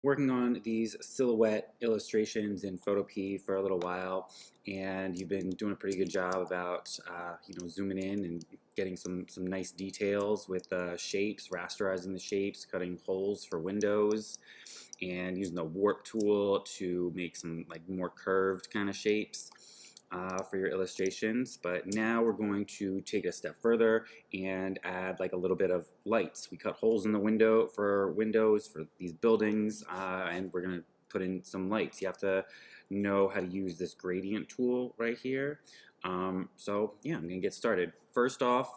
working on these silhouette illustrations in Photopea for a little while, and you've been doing a pretty good job about zooming in and getting some nice details with shapes, rasterizing the shapes, cutting holes for windows, and using the warp tool to make some like more curved kind of shapes for your illustrations. But now we're going to take it a step further and add like a little bit of lights. We cut holes in the windows for these buildings, and we're going to put in some lights. You have to know how to use this gradient tool right here. So yeah, I'm gonna get started. First off,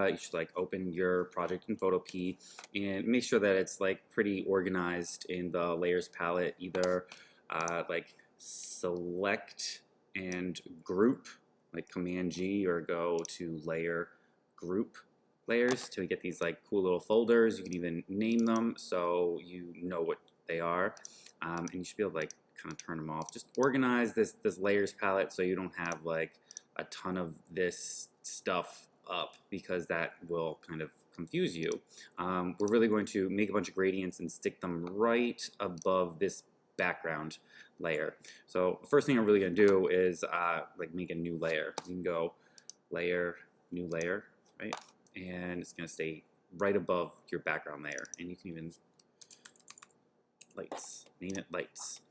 you should like open your project in Photopea and make sure that it's like pretty organized in the layers palette. Either like select and group, like Command G, or go to layer, group layers to get these like cool little folders. You can even name them so you know what they are, and you should be able to like kind of turn them off. Just organize this layers palette so you don't have like a ton of this stuff up, because that will kind of confuse you. We're really going to make a bunch of gradients and stick them right above this background layer. So the first thing I'm really going to do is like make a new layer. You can go layer, new layer, right? And it's going to stay right above your background layer. And you can even lights, name it lights.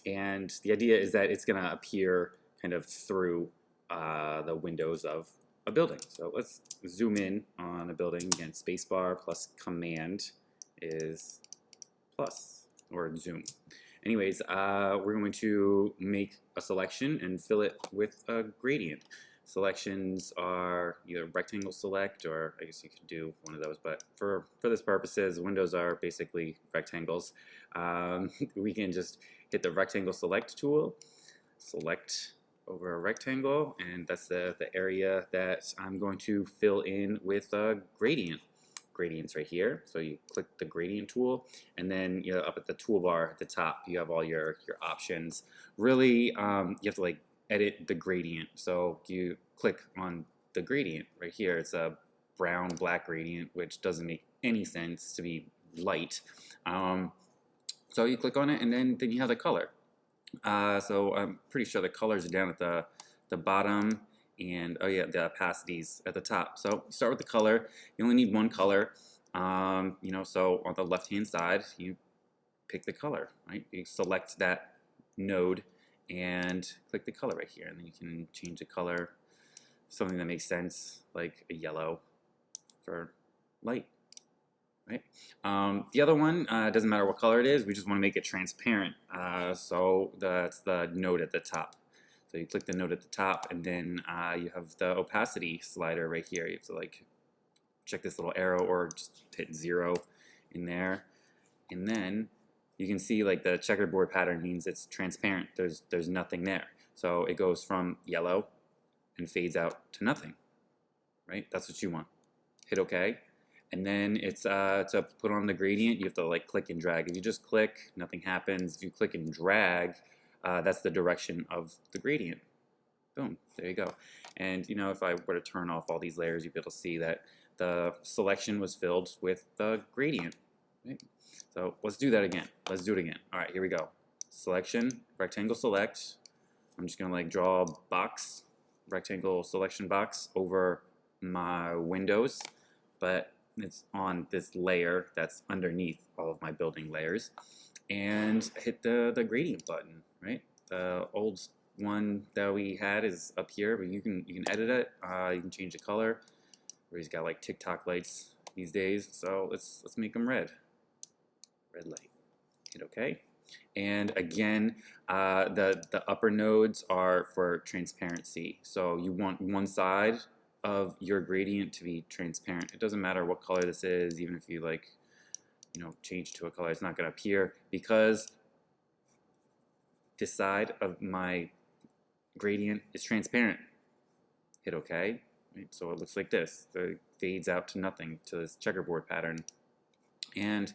And the idea is that it's going to appear kind of through the windows of a building. So let's zoom in on a building. Again, spacebar plus command is plus, or zoom. Anyways, we're going to make a selection and fill it with a gradient. Selections are either rectangle select, or I guess you could do one of those, but for this purposes, windows are basically rectangles. We can just hit the rectangle select tool, select over a rectangle, and that's the area that I'm going to fill in with a gradient. Gradients right here. So you click the gradient tool, and then up at the toolbar at the top you have all your options. Really, you have to like edit the gradient. So you click on the gradient right here. It's a brown black gradient, which doesn't make any sense to be light. So you click on it, and then you have the color. So I'm pretty sure the colors are down at the bottom, and oh yeah, the opacities at the top. So start with the color. You only need one color. So on the left hand side you pick the color, right? You select that node and click the color right here, and then you can change the color, something that makes sense, like a yellow for light. Right. The other one, doesn't matter what color it is, we just want to make it transparent. So that's the node at the top. So you click the node at the top, and then you have the opacity slider right here. You have to like check this little arrow or just hit 0 in there. And then you can see like the checkerboard pattern means it's transparent. There's nothing there. So it goes from yellow and fades out to nothing. Right? That's what you want. Hit OK. And then it's to put on the gradient, you have to like click and drag. If you just click, nothing happens. If you click and drag, that's the direction of the gradient. Boom, there you go. And if I were to turn off all these layers, you'd be able to see that the selection was filled with the gradient. Right? So let's do that again. Let's do it again. All right, here we go. Selection, rectangle select. I'm just gonna like draw a box, rectangle selection box over my windows, but it's on this layer that's underneath all of my building layers, and hit the gradient button, right? The old one that we had is up here, but you can edit it. You can change the color. Everybody's got like TikTok lights these days, so let's make them red. Red light. Hit OK. And again, the upper nodes are for transparency. So you want one side of your gradient to be transparent. It doesn't matter what color this is, even if you like, change to a color, it's not going to appear, because this side of my gradient is transparent. Hit OK. Right? So it looks like this. It fades out to nothing, to this checkerboard pattern. And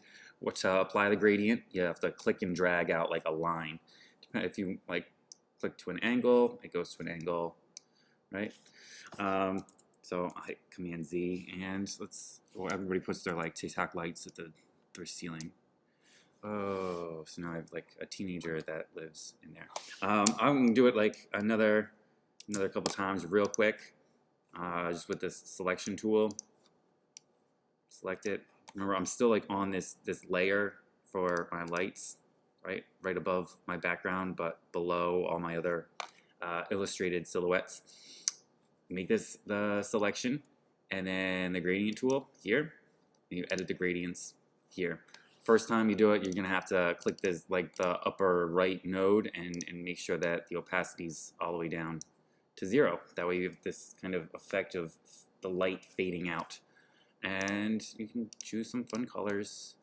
to apply the gradient, you have to click and drag out like a line. If you like click to an angle, it goes to an angle, right? So I hit Command Z, and everybody puts their like TikTok lights at their ceiling. Oh, so now I have like a teenager that lives in there. I'm gonna do it like another couple times real quick, just with this selection tool. Select it. Remember, I'm still like on this layer for my lights, right above my background, but below all my other illustrated silhouettes. Make this the selection, and then the gradient tool here, and you edit the gradients here. First time you do it, you're gonna have to click this like the upper right node and make sure that the opacity's all the way down to 0. That way you have this kind of effect of the light fading out. And you can choose some fun colors.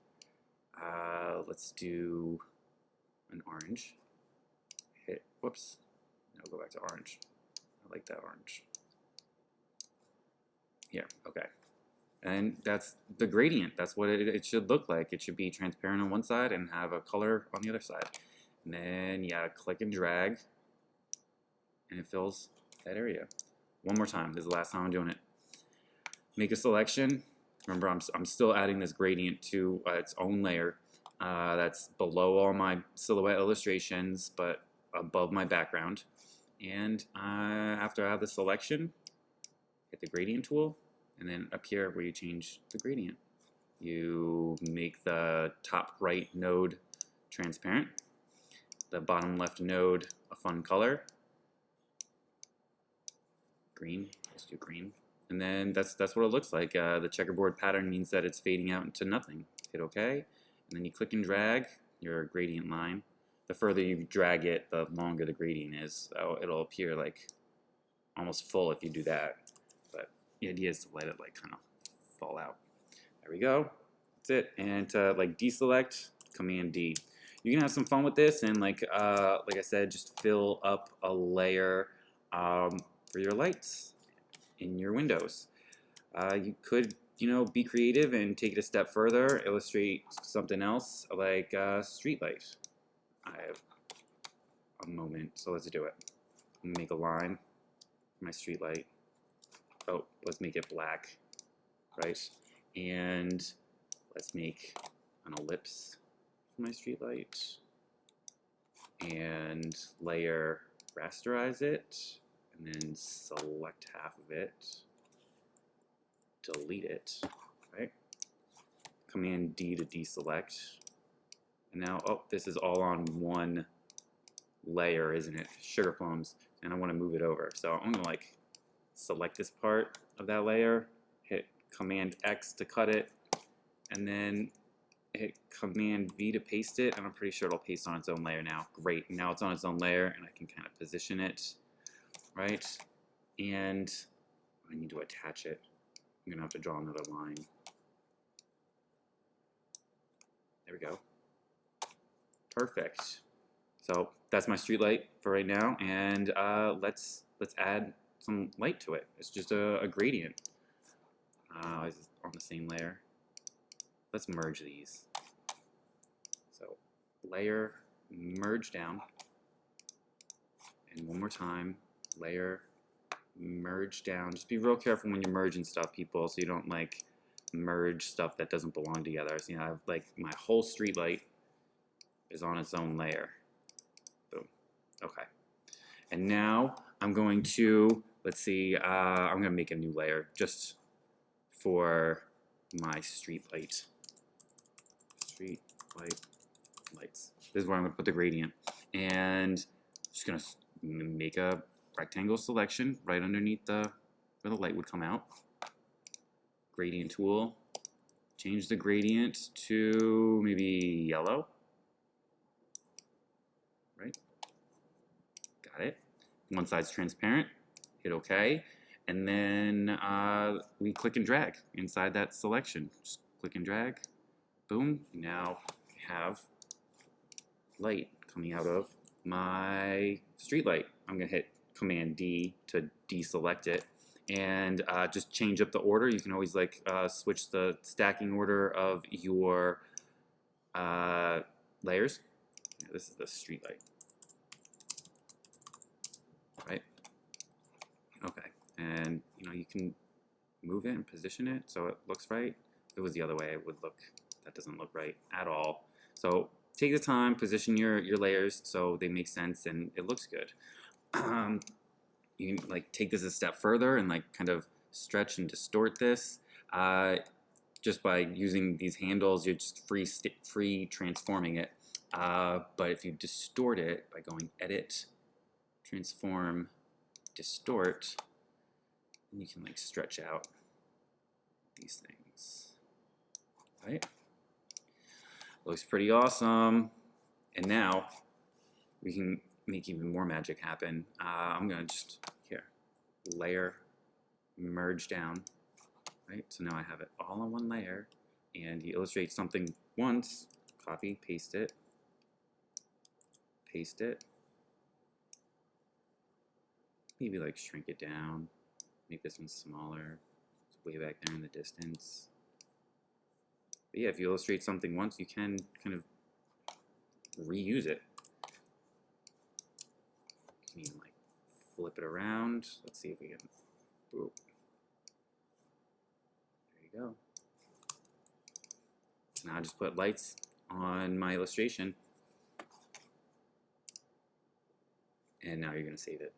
Let's do an orange. Hit, whoops, no, go back to orange. I like that orange. Here, okay. And that's the gradient. That's what it should look like. It should be transparent on one side and have a color on the other side. And then, yeah, click and drag, and it fills that area. One more time. This is the last time I'm doing it. Make a selection. Remember, I'm still adding this gradient to its own layer. That's below all my silhouette illustrations, but above my background. And after I have the selection, hit the gradient tool, and then up here where you change the gradient, you make the top right node transparent, the bottom left node a fun color, green, let's do green. And then that's what it looks like. The checkerboard pattern means that it's fading out into nothing. Hit OK, and then you click and drag your gradient line. The further you drag it, the longer the gradient is. So it'll appear like almost full if you do that. But the idea is to let it like kind of fall out. There we go. That's it. And to like deselect, Command D. You can have some fun with this and like I said, just fill up a layer for your lights in your windows. You could, be creative and take it a step further, illustrate something else like a street light. I have a moment, so let's do it. Make a line for my street light. Oh, let's make it black, right? And let's make an ellipse for my street light. And layer, rasterize it. And then select half of it, delete it, right? Command D to deselect. And now, oh, this is all on one layer, isn't it? Sugar plums. And I want to move it over. So I'm going to like select this part of that layer, hit Command X to cut it, and then hit Command V to paste it. And I'm pretty sure it'll paste on its own layer now. Great. Now it's on its own layer, and I can kind of position it. Right, and I need to attach it. I'm gonna have to draw another line. There we go. Perfect. So that's my street light for right now, and let's add some light to it. It's just a gradient. It's on the same layer. Let's merge these. So layer, merge down, and one more time. Layer, merge down. Just be real careful when you're merging stuff, people, so you don't like merge stuff that doesn't belong together. So, I have like my whole street light is on its own layer. Boom. Okay. And now I'm going to, let's see, I'm going to make a new layer just for my street light. Street light lights. This is where I'm going to put the gradient. And just going to make a rectangle selection right underneath where the light would come out. Gradient tool. Change the gradient to maybe yellow. Right? Got it. One side's transparent. Hit OK. And then we click and drag inside that selection. Just click and drag. Boom. Now we have light coming out of my street light. I'm going to hit Command D to deselect it, and just change up the order. You can always like switch the stacking order of your layers. Yeah, this is the street light, right? Okay, and you can move it and position it so it looks right. If it was the other way, it would look, that doesn't look right at all. So take the time, position your layers so they make sense and it looks good. You can like take this a step further and like kind of stretch and distort this. Just by using these handles, you're just free transforming it. But if you distort it by going Edit, Transform, Distort, and you can like stretch out these things, right? Looks pretty awesome. And now we can make even more magic happen. I'm gonna just, here, layer, merge down, right? So now I have it all on one layer, and you illustrate something once, copy, paste it, maybe like shrink it down, make this one smaller, it's way back there in the distance. But yeah, if you illustrate something once, you can kind of reuse it. You can even like flip it around. Let's see if we can. Ooh. There you go. So now I just put lights on my illustration. And now you're going to save it.